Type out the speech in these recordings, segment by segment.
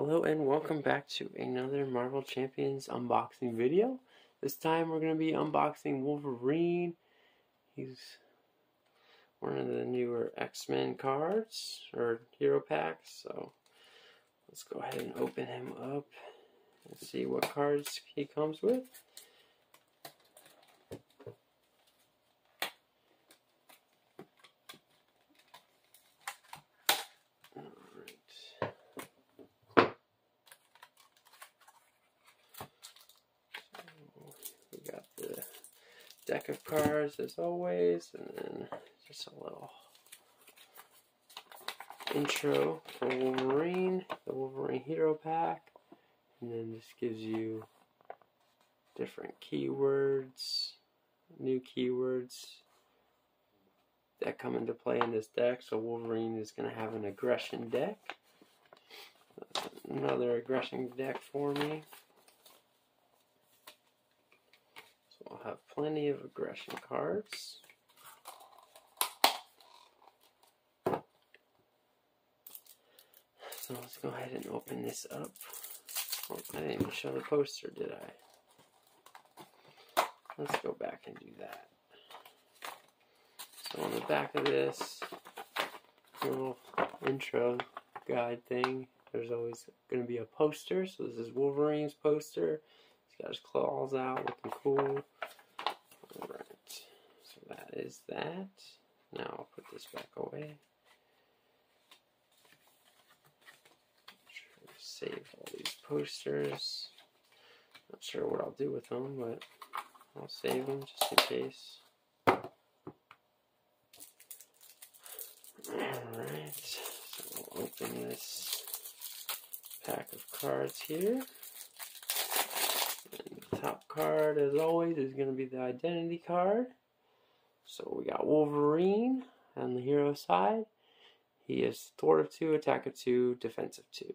Hello and welcome back to another Marvel Champions unboxing video. This time we're going to be unboxing Wolverine. He's one of the newer X-Men cards, or hero packs, so let's go ahead and open him up and see what cards he comes with. We got the deck of cards as always, and then just a little intro for Wolverine, the Wolverine hero pack, and then this gives you different keywords, new keywords that come into play in this deck. So Wolverine is going to have an aggression deck, another aggression deck for me. I'll have plenty of aggression cards. So let's go ahead and open this up. Oh, I didn't even show the poster, did I? Let's go back and do that. So on the back of this little intro guide thing, there's always going to be a poster. So this is Wolverine's poster. He's got his claws out, looking cool. Alright, so that is that. Now I'll put this back away. Try to save all these posters. Not sure what I'll do with them, but I'll save them just in case. Alright, so we'll open this pack of cards here. Top card, as always, is going to be the identity card. So we got Wolverine on the hero side. He is thwart of 2, attack of 2, defense of 2.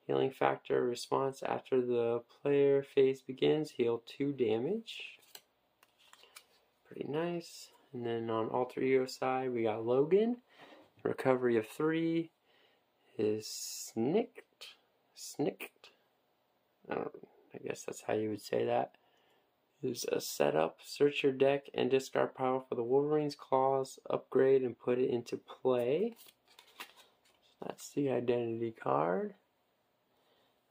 Healing factor response after the player phase begins, heal 2 damage. Pretty nice. And then on alter ego side, we got Logan. Recovery of 3 is snicked. I guess that's how you would say that. Is a setup. Search your deck and discard power for the Wolverine's claws, upgrade and put it into play. So that's the identity card.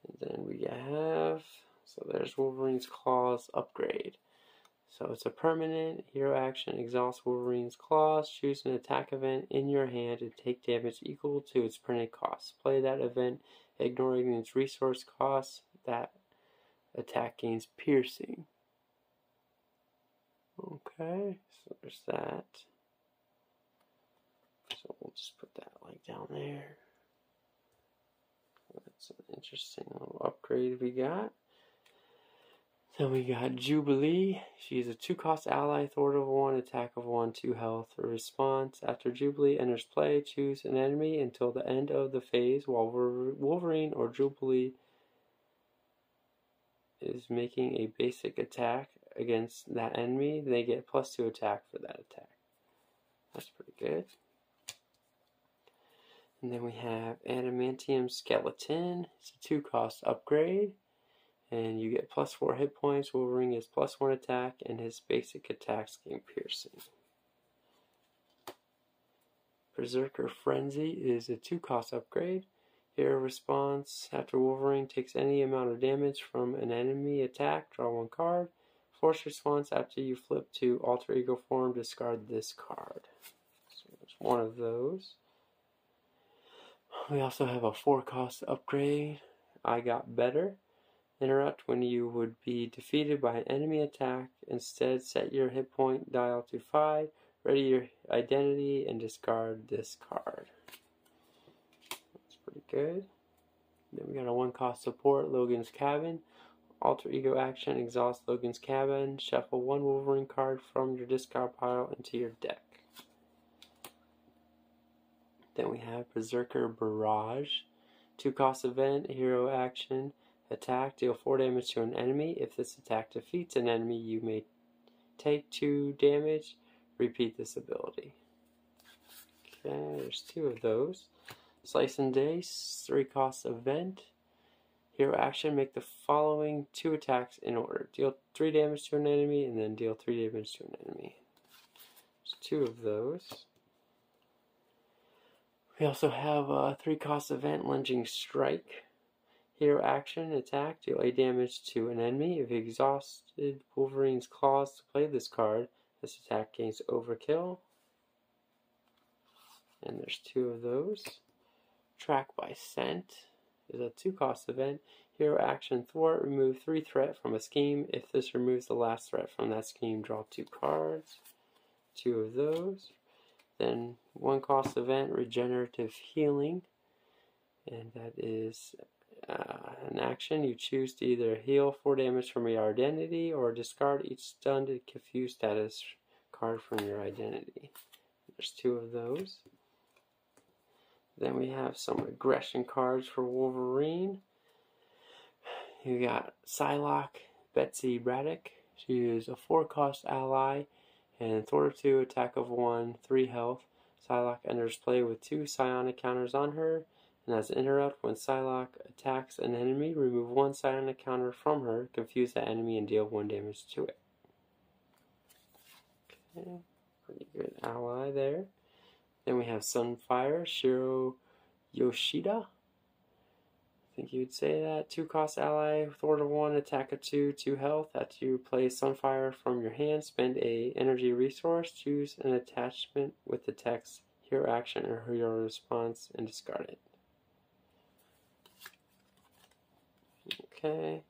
And then we have, so there's Wolverine's claws upgrade. So it's a permanent hero action, exhaust Wolverine's claws, choose an attack event in your hand and take damage equal to its printed cost. Play that event ignoring its resource costs. That attack gains piercing. Okay, so there's that. So we'll just put that like down there. That's an interesting little upgrade we got. Then we got Jubilee. She's a 2-cost ally, thwart of 1, attack of 1, 2 health. Her response: after Jubilee enters play, choose an enemy until the end of the phase while Wolverine or Jubilee is making a basic attack against that enemy. They get +2 attack for that attack. That's pretty good. And then we have Adamantium Skeleton. It's a 2-cost upgrade. And you get +4 hit points. Wolverine gets +1 attack, and his basic attacks gain piercing. Berserker Frenzy is a 2-cost upgrade. Hero response: after Wolverine takes any amount of damage from an enemy attack, draw 1 card. Force response: after you flip to alter ego form, discard this card. So there's one of those. We also have a 4-cost upgrade. I Got Better. Interrupt when you would be defeated by an enemy attack. Instead, set your hit point dial to 5. Ready your identity and discard this card. Pretty good. Then we got a 1-cost support, Logan's Cabin. Alter ego action, exhaust Logan's Cabin. Shuffle 1 Wolverine card from your discard pile into your deck. Then we have Berserker Barrage. 2-cost event, hero action. Attack, deal 4 damage to an enemy. If this attack defeats an enemy, you may take 2 damage. Repeat this ability. Okay, there's 2 of those. Slice and Dice, 3-cost event. Hero action, make the following 2 attacks in order. Deal 3 damage to an enemy, and then deal 3 damage to an enemy. There's 2 of those. We also have a 3-cost event, Lunging Strike. Hero action, attack, deal 8 damage to an enemy. If you exhausted Wolverine's Claws to play this card, this attack gains Overkill. And there's 2 of those. Track by Scent is a 2-cost event. Hero action, thwart, remove 3 threat from a scheme. If this removes the last threat from that scheme, draw 2 cards. 2 of those. Then 1-cost event, Regenerative Healing. And that is an action. You choose to either heal 4 damage from your identity or discard each stunned and confused status card from your identity. There's 2 of those. Then we have some aggression cards for Wolverine. You got Psylocke, Betsy Braddock. She is a 4-cost ally and thwart 2, attack of 1, 3 health. Psylocke enters play with 2 psionic counters on her, and as an interrupt, when Psylocke attacks an enemy, remove 1 psionic counter from her, confuse that enemy, and deal 1 damage to it. Okay, pretty good ally there. Then we have Sunfire, Shiro Yoshida. I think you would say that. 2-cost ally, thwart of 1, attack of 2, 2 health. After you play Sunfire from your hand, spend a energy resource, choose an attachment with the text hero action or hero response, and discard it. Okay.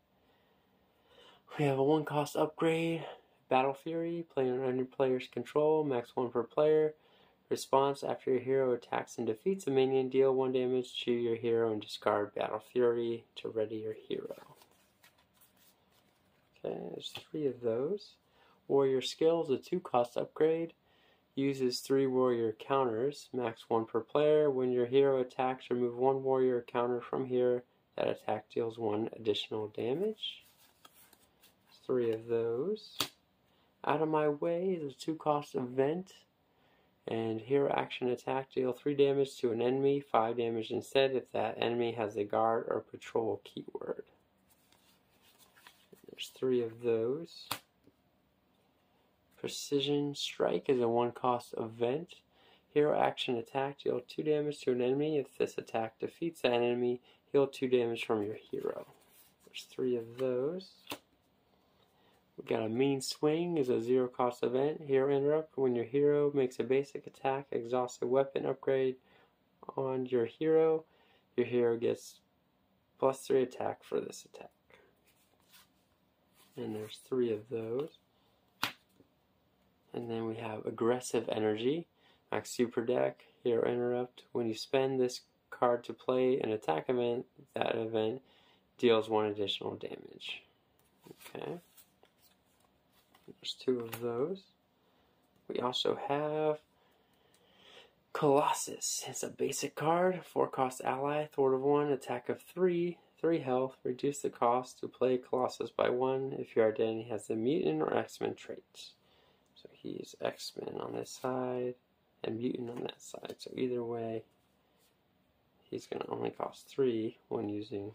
We have a 1-cost upgrade, Battle Fury, playing under player's control, max 1 per player. Response, after your hero attacks and defeats a minion, deal 1 damage to your hero and discard Battle Fury to ready your hero. Okay, there's 3 of those. Warrior Skills, a 2-cost upgrade. Uses 3 warrior counters, max 1 per player. When your hero attacks, remove 1 warrior counter from here. That attack deals 1 additional damage. There's 3 of those. Out of My Way is a 2-cost event. And hero action, attack, deal 3 damage to an enemy, 5 damage instead if that enemy has a guard or patrol keyword. There's 3 of those. Precision Strike is a 1-cost event. Hero action, attack, deal 2 damage to an enemy. If this attack defeats that enemy, heal 2 damage from your hero. There's 3 of those. We got a Mean Swing is a 0-cost event. Hero interrupt, when your hero makes a basic attack, exhausts a weapon upgrade on your hero gets +3 attack for this attack. And there's 3 of those. And then we have Aggressive Energy, max super deck, hero interrupt. When you spend this card to play an attack event, that event deals 1 additional damage. Okay. There's 2 of those. We also have Colossus. It's a basic card, 4-cost ally, thwart of 1, attack of 3, 3 health. Reduce the cost to play Colossus by 1 if your identity has the mutant or X-Men traits. So he's X-Men on this side and mutant on that side. So either way, he's going to only cost 3 when using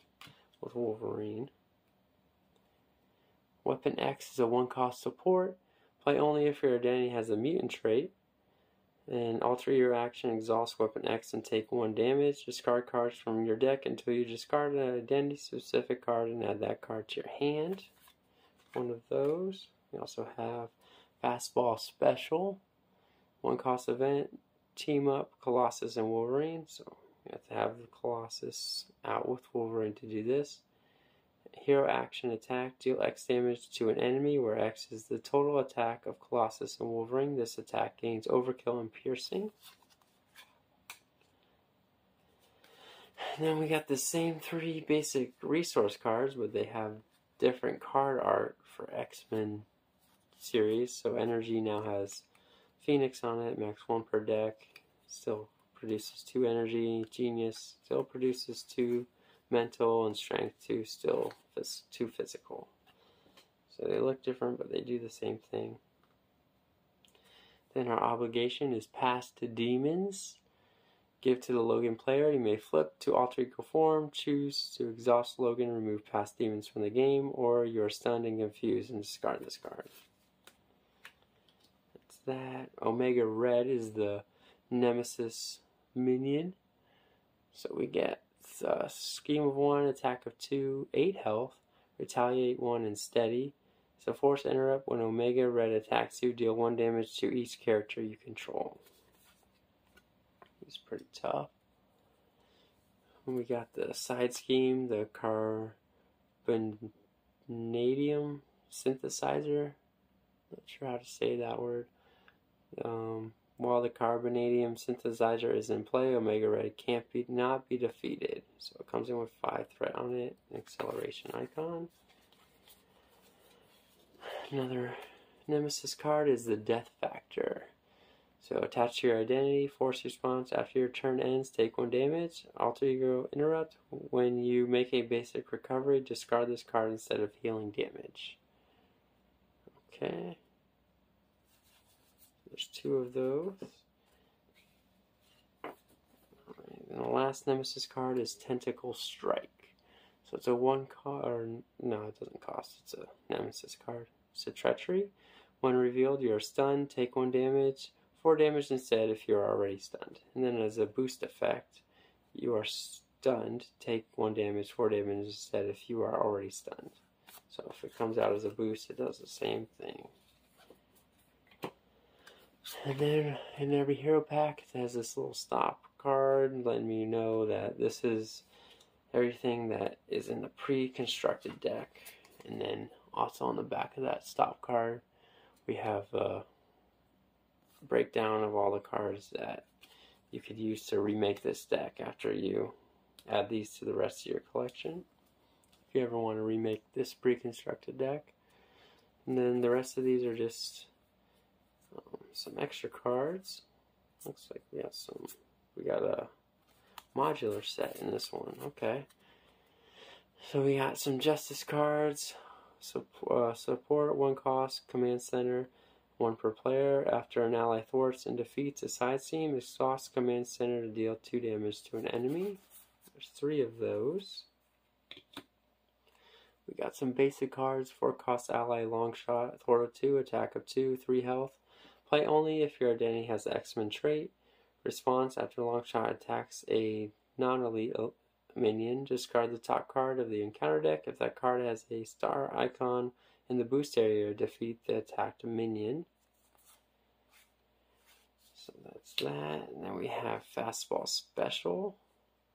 with Wolverine. Weapon X is a 1-cost support. Play only if your identity has a mutant trait. And alter your action, exhaust Weapon X and take 1 damage. Discard cards from your deck until you discard an identity-specific card and add that card to your hand. 1 of those. We also have Fastball Special. 1-cost event. Team up Colossus and Wolverine. So you have to have the Colossus out with Wolverine to do this. Hero action, attack, deal X damage to an enemy, where X is the total attack of Colossus and Wolverine. This attack gains Overkill and Piercing. And then we got the same 3 basic resource cards, but they have different card art for X-Men series. So Energy now has Phoenix on it, max 1 per deck, still produces 2 energy. Genius still produces 2 mental, and Strength 2 still 2 physical. So they look different, but they do the same thing. Then our obligation is Pass to Demons. give to the Logan player. You may flip to alter ego form, choose to exhaust Logan, remove past demons from the game, or you are stunned and confused and discard this card. That's that. Omega Red is the Nemesis minion. So we get Scheme of 1, Attack of 2, 8 health, Retaliate 1, and Steady. So Force Interrupt. When Omega Red attacks you, deal 1 damage to each character you control. He's pretty tough. And we got the side scheme, the Carbonadium Synthesizer. Not sure how to say that word. While the Carbonadium Synthesizer is in play, Omega Red not be defeated. So it comes in with 5 threat on it, an acceleration icon. Another Nemesis card is the Death Factor. So attach to your identity, force response. After your turn ends, take 1 damage. Alter ego interrupt. When you make a basic recovery, discard this card instead of healing damage. Okay. There's 2 of those. Alright, and the last Nemesis card is Tentacle Strike. So it's a 1 card. No, it doesn't cost. It's a Nemesis card. It's a Treachery. When revealed, you are stunned. Take 1 damage. 4 damage instead if you are already stunned. And then as a boost effect, you are stunned. Take 1 damage, 4 damage instead if you are already stunned. So if it comes out as a boost, it does the same thing. And then in every hero pack, it has this little stop card letting me know that this is everything that is in the pre-constructed deck. And then also on the back of that stop card, we have a breakdown of all the cards that you could use to remake this deck after you add these to the rest of your collection. If you ever want to remake this pre-constructed deck. And then the rest of these are just some extra cards. Looks like we got a modular set in this one. Okay. So we got some Justice cards. Support 1 cost, Command Center, 1 per player. After an ally thwarts and defeats a side scheme, exhaust Command Center to deal 2 damage to an enemy. There's 3 of those. We got some basic cards. 4 cost ally Longshot, thwart of 2, attack of 2, 3 health. Play only if your identity has the X-Men trait. Response: after Longshot attacks a non-elite minion, discard the top card of the encounter deck. If that card has a star icon in the boost area, defeat the attacked minion. So that's that. And then we have Fastball Special.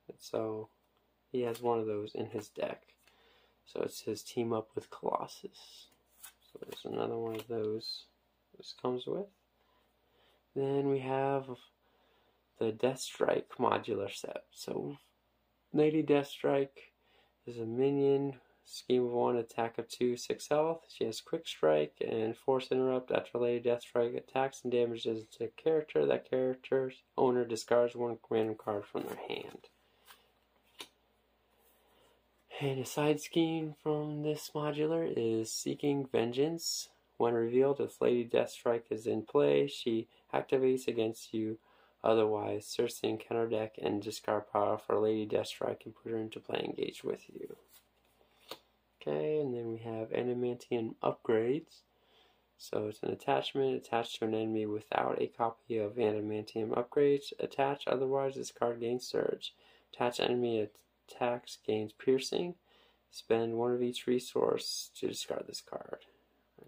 And so he has one of those in his deck. So it's his team up with Colossus. So there's another one of those this comes with. Then we have the Deathstrike modular set. So Lady Deathstrike is a minion, scheme of 1, attack of 2, 6 health. She has quick strike and force interrupt. After Lady Deathstrike attacks and damages a character, that character's owner discards 1 random card from their hand. And a side scheme from this modular is Seeking Vengeance. When revealed, if Lady Deathstrike is in play, she activates against you. Otherwise, search the encounter deck and discard power for Lady Deathstrike and put her into play engaged with you. Okay, and then we have Adamantium Upgrades. So it's an attachment attached to an enemy without a copy of Adamantium Upgrades. Attach, otherwise this card gains Surge. Attach enemy attacks gains Piercing. Spend 1 of each resource to discard this card.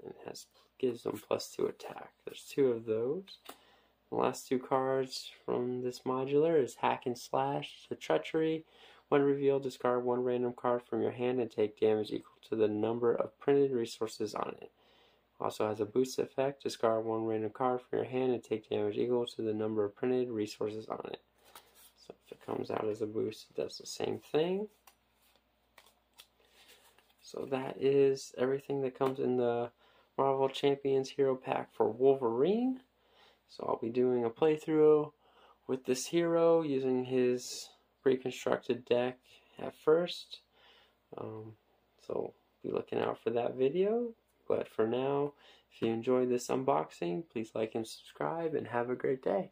And it gives them +2 attack. There's 2 of those. The last 2 cards from this modular is Hack and Slash, the Treachery. When revealed, discard 1 random card from your hand and take damage equal to the number of printed resources on it. Also has a boost effect. Discard 1 random card from your hand and take damage equal to the number of printed resources on it. So if it comes out as a boost, it does the same thing. So that is everything that comes in the Marvel Champions Hero Pack for Wolverine. So I'll be doing a playthrough with this hero using his pre-constructed deck at first. So be looking out for that video. But for now, if you enjoyed this unboxing, please like and subscribe and have a great day.